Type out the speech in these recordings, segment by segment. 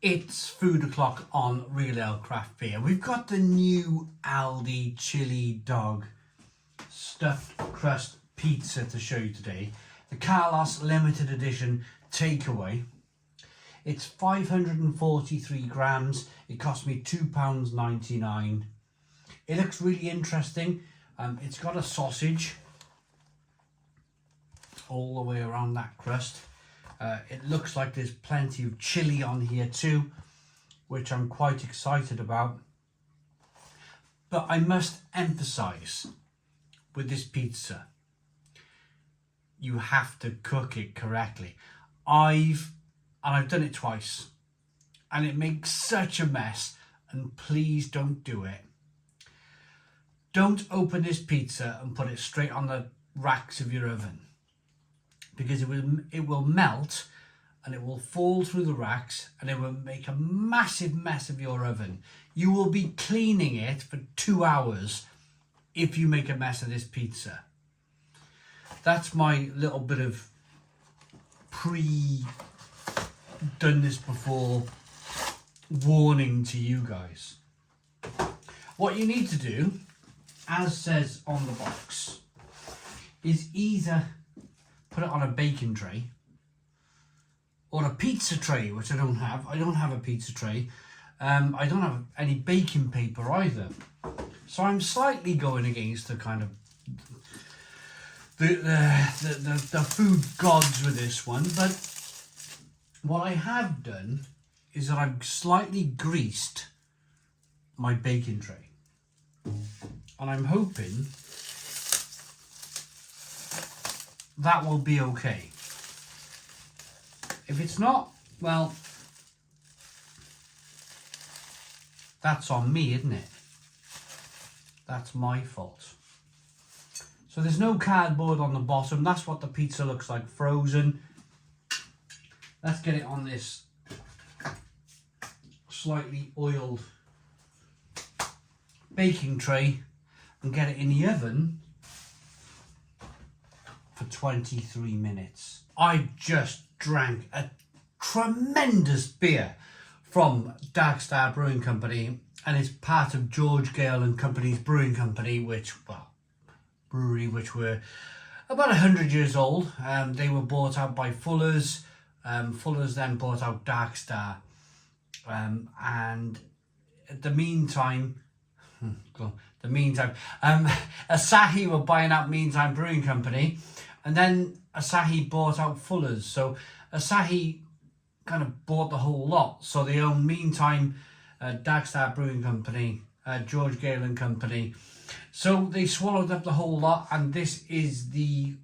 It's food o'clock on Real Ale Craft Beer. We've got the new Aldi Chilli Dog stuffed crust pizza to show you today. The Carlos limited edition takeaway. It's 543 grams. It cost me £2.99. It looks really interesting. It's got a sausage all the way around that crust. It looks like there's plenty of chili on here too, which I'm quite excited about. But I must emphasize, with this pizza, you have to cook it correctly. I've done it twice, and it makes such a mess, and please don't do it. Don't open this pizza and put it straight on the racks of your oven, because it will melt and it will fall through the racks and it will make a massive mess of your oven. You will be cleaning it for 2 hours if you make a mess of this pizza. That's my little bit of done this before warning to you guys. What you need to do, as says on the box, is either put it on a baking tray or a pizza tray, which I don't have. I don't have a pizza tray. I don't have any baking paper either. So I'm slightly going against the kind of the food gods with this one. But what I have done is that I've slightly greased my baking tray. And I'm hoping that will be okay. If it's not, well, that's on me, isn't it? That's my fault. So there's no cardboard on the bottom. That's what the pizza looks like, frozen. Let's get it on this slightly oiled baking tray and get it in the oven for 23 minutes. I just drank a tremendous beer from Dark Star Brewing Company, and it's part of George Gale and Company's brewing company, brewery which were about 100 years old. They were bought out by Fuller's. Fuller's then bought out Dark Star, and at the meantime, Asahi were buying out Meantime Brewing Company, and then Asahi bought out Fuller's. So Asahi kind of bought the whole lot. So they own Meantime, Dark Star Brewing Company, George Gale and Company. So they swallowed up the whole lot, and this is the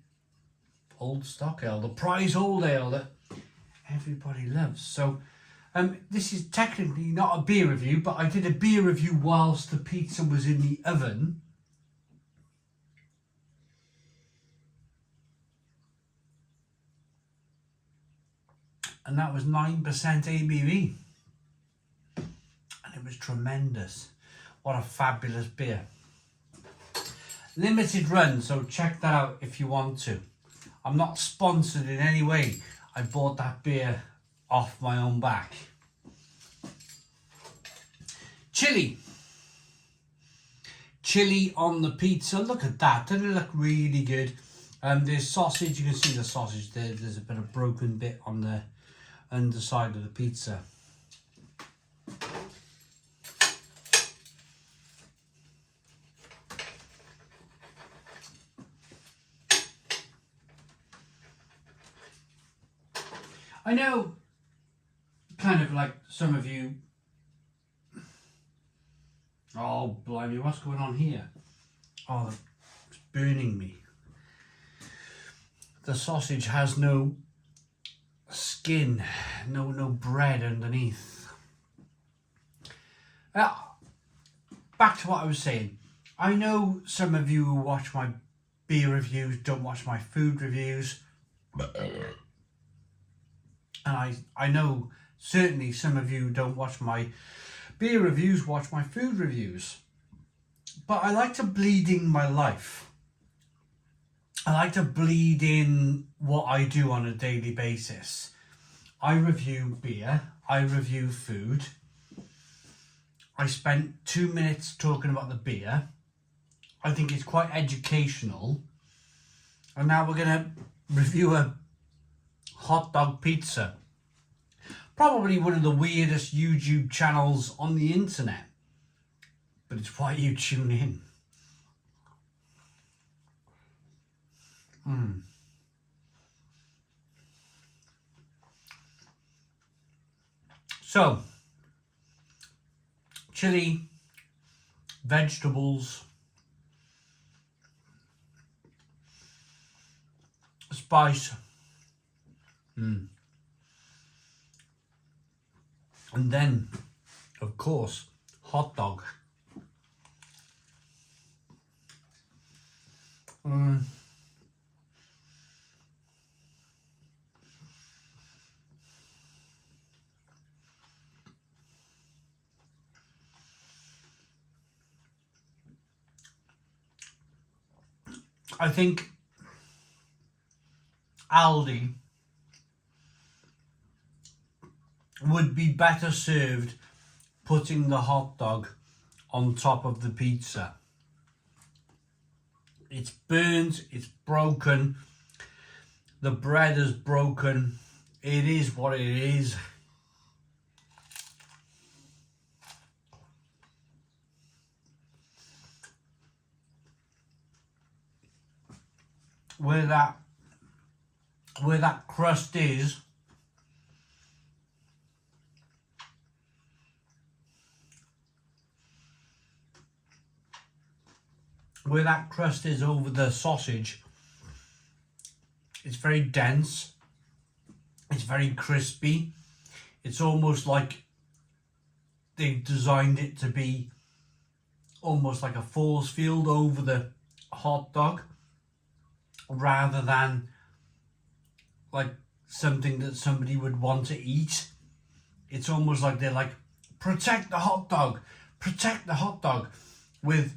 old stock ale, the prize old ale that everybody loves. So this is technically not a beer review, but I did a beer review whilst the pizza was in the oven. And that was 9% ABV. And it was tremendous. What a fabulous beer. Limited run, so check that out if you want to. I'm not sponsored in any way. I bought that beer off my own back. Chili on the pizza. Look at that. Doesn't it look really good? There's sausage. You can see the sausage there. There's a bit of broken bit on the underside of the pizza. I know, kind of like some of you, oh blimey, what's going on here? Oh, it's burning me. The sausage has no skin, no bread underneath. Back to what I was saying. I know some of you who watch my beer reviews don't watch my food reviews. And I know certainly some of you who don't watch my beer reviews, watch my food reviews. But I like to bleed in my life. I like to bleed in what I do on a daily basis. I review beer, I review food. I spent 2 minutes talking about the beer. I think it's quite educational. And now we're going to review a hot dog pizza. Probably one of the weirdest YouTube channels on the internet. But it's why you tune in. So, chili, vegetables, spice, and then, of course, hot dog. I think Aldi would be better served putting the hot dog on top of the pizza. It's burnt, it's broken, the bread is broken, it is what it is. Where that crust is, over the sausage, it's very dense, it's very crispy. It's almost like they've designed it to be almost like a force field over the hot dog, rather than like something that somebody would want to eat. It's almost like they're like, protect the hot dog, with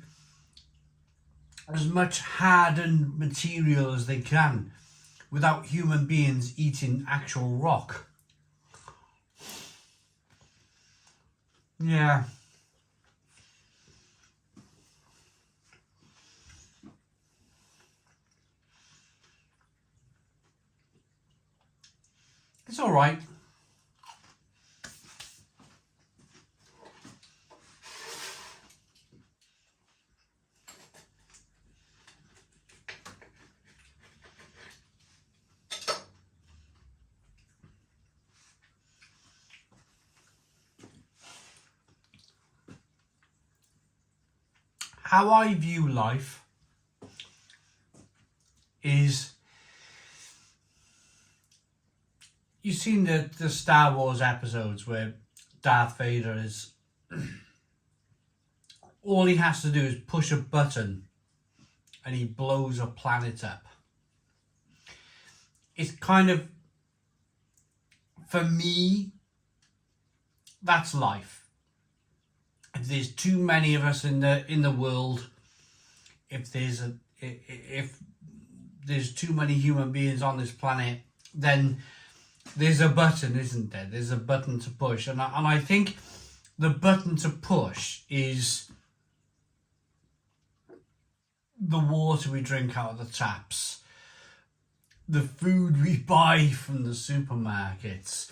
as much hardened material as they can, without human beings eating actual rock. Yeah. It's all right. How I view life is, you've seen the Star Wars episodes where Darth Vader is, all he has to do is push a button and he blows a planet up. It's kind of, for me, that's life. If there's too many of us in the world, if there's too many human beings on this planet, then there's a button, isn't there? There's a button to push, and I think the button to push is the water we drink out of the taps, the food we buy from the supermarkets.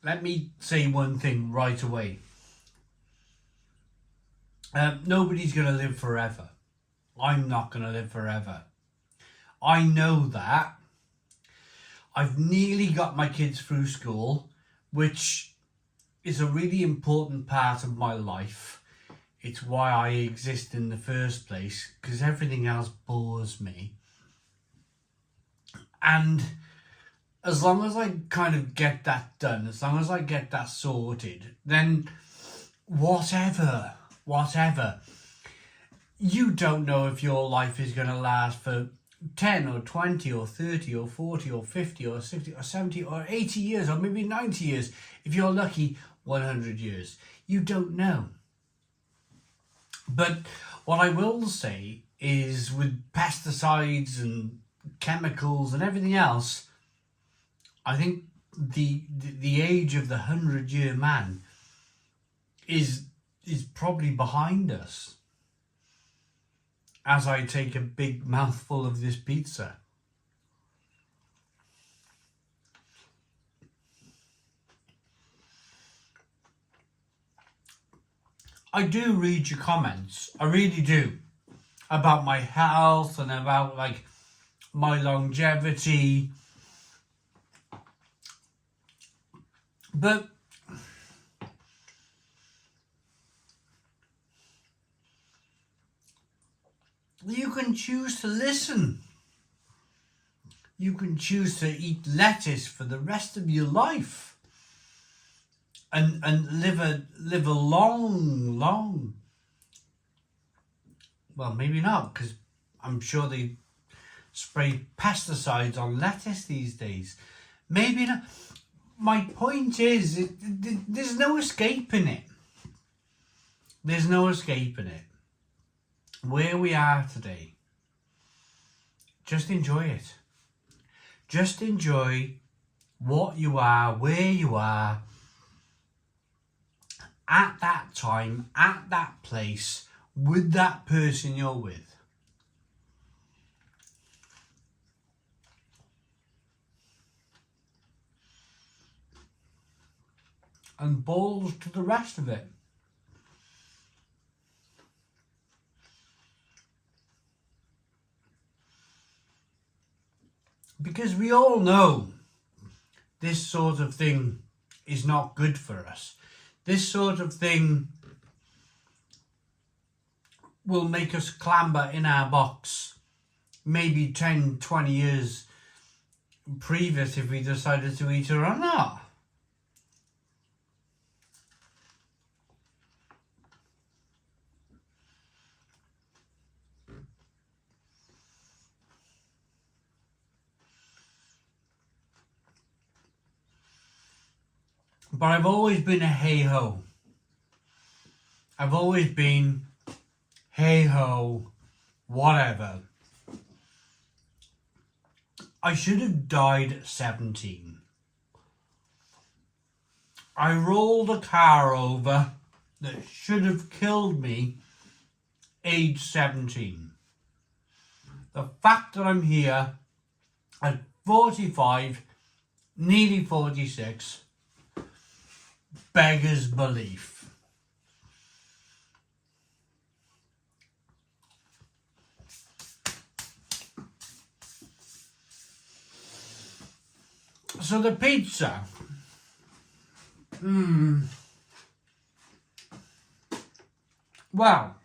Let me say one thing right away. Nobody's going to live forever. I'm not going to live forever. I know that. I've nearly got my kids through school, which is a really important part of my life. It's why I exist in the first place, because everything else bores me. And as long as I kind of get that done, as long as I get that sorted, then whatever. You don't know if your life is going to last for 10 or 20 or 30 or 40 or 50 or 60 or 70 or 80 years or maybe 90 years. If you're lucky, 100 years. You don't know. But what I will say is, with pesticides and chemicals and everything else, I think the age of the 100-year man is probably behind us as I take a big mouthful of this pizza. I do read your comments, I really do, about my health and about like my longevity, but you can choose to listen. You can choose to eat lettuce for the rest of your life and live a long, well, maybe not, because I'm sure they spray pesticides on lettuce these days. Maybe not. My point is, there's no escaping it. There's no escaping it. Where we are today, just enjoy it. Just enjoy what you are, where you are, at that time, at that place, with that person you're with. And balls to the rest of it. Because we all know this sort of thing is not good for us. This sort of thing will make us clamber in our box maybe 10, 20 years previous if we decided to eat it or not. But I've always been a hey-ho. I've always been hey-ho, whatever. I should have died at 17. I rolled a car over that should have killed me age 17. The fact that I'm here at 45, nearly 46, beggars belief. So the pizza, well,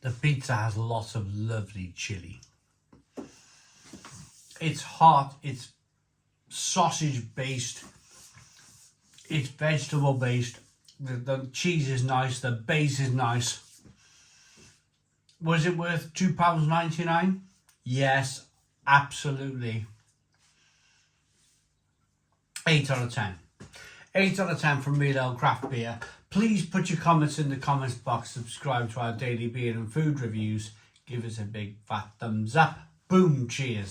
the pizza has lots of lovely chili. It's hot, it's sausage based, it's vegetable based, the cheese is nice, the base is nice. Was it worth £2.99? Yes, absolutely. 8 out of 10. 8 out of 10 from Real Ale Craft Beer. Please put your comments in the comments box, subscribe to our daily beer and food reviews, give us a big fat thumbs up. Boom, cheers.